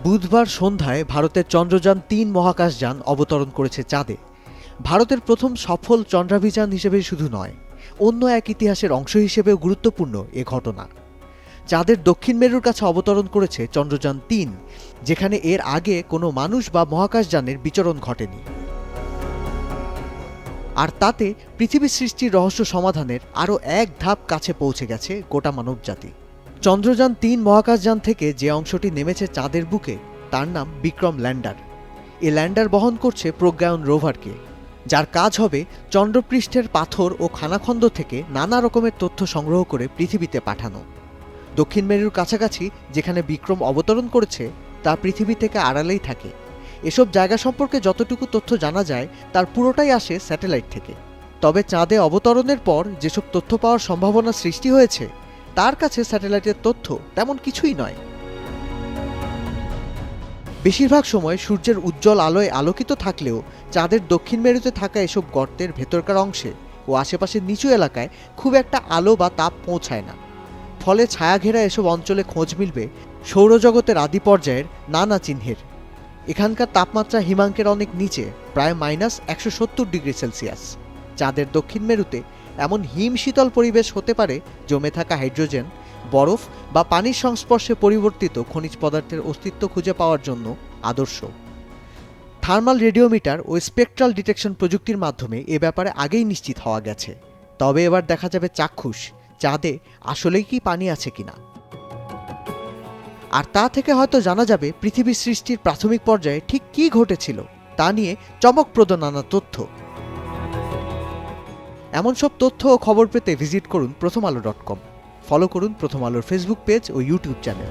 বুধবার সন্ধ্যায় ভারতের চন্দ্রযান-৩ মহাকাশযান অবতরণ করেছে চাঁদে। ভারতের প্রথম সফল চন্দ্রাভিযান হিসেবে শুধু নয়, অন্য এক ইতিহাসের অংশ হিসেবেও গুরুত্বপূর্ণ এ ঘটনা। চাঁদের দক্ষিণ মেরুর কাছে অবতরণ করেছে চন্দ্রযান-৩, যেখানে এর আগে কোনো মানুষ বা মহাকাশযানের বিচরণ ঘটেনি। আর তাতে পৃথিবী সৃষ্টির রহস্য সমাধানের আরও এক ধাপ কাছে পৌঁছে গেছে গোটা মানবজাতি। চন্দ্রযান-৩ মহাকাশযান থেকে যে অংশটি নেমেছে চাঁদের বুকে তার নাম বিক্রম ল্যান্ডার। এ ল্যান্ডার বহন করছে প্রজ্ঞায়ন রোভারকে, যার কাজ হবে চন্দ্রপৃষ্ঠের পাথর ও খানাখন্দ থেকে নানা রকমের তথ্য সংগ্রহ করে পৃথিবীতে পাঠানো। দক্ষিণ মেরুর কাছাকাছি যেখানে বিক্রম অবতরণ করেছে তা পৃথিবী থেকে আড়ালেই থাকে। এসব জায়গা সম্পর্কে যতটুকু তথ্য জানা যায় তার পুরোটাই আসে স্যাটেলাইট থেকে। তবে চাঁদে অবতরণের পর যেসব তথ্য পাওয়ার সম্ভাবনা সৃষ্টি হয়েছে তার কাছে স্যাটেলাইটের তথ্য তেমন কিছুই নয়। বেশিরভাগ সময় সূর্যের উজ্জ্বল আলোয় আলোকিত থাকলেও চাঁদের দক্ষিণ মেরুতে থাকা এসব গর্তের ভেতরকার অংশে ও আশেপাশের নিচু এলাকায় খুব একটা আলো বা তাপ পৌঁছায় না। ফলে ছায়াঘেরা এসব অঞ্চলে খোঁজ মিলবে সৌরজগতের আদি পর্যায়ের নানা চিহ্নের। এখানকার তাপমাত্রা হিমাঙ্কের অনেক নিচে, প্রায় -170°C। চাঁদের দক্ষিণ মেরুতে এমন হিম শীতল পরিবেশ হতে পারে জমে থাকা হাইড্রোজেন, বরফ বা পানির সংস্পর্শে পরিবর্তিত খনিজ পদার্থের অস্তিত্ব খুঁজে পাওয়ার জন্য আদর্শ। থার্মাল রেডিওমিটার ও স্পেকট্রাল ডিটেকশন প্রযুক্তির মাধ্যমে এ ব্যাপারে আগেই নিশ্চিত হওয়া গেছে। তবে এবার দেখা যাবে চাক্ষুষ চাঁদে আসলেই কি পানি আছে কিনা। আর তা থেকে হয়তো জানা যাবে পৃথিবীর সৃষ্টির প্রাথমিক পর্যায়ে ঠিক কী ঘটেছিল তা নিয়ে চমকপ্রদ নানা তথ্য। এমন সব তথ্য ও খবর পেতে ভিজিট করুন prothomalo.com। ফলো করুন প্রথম আলোর ফেসবুক পেজ ও ইউটিউব চ্যানেল।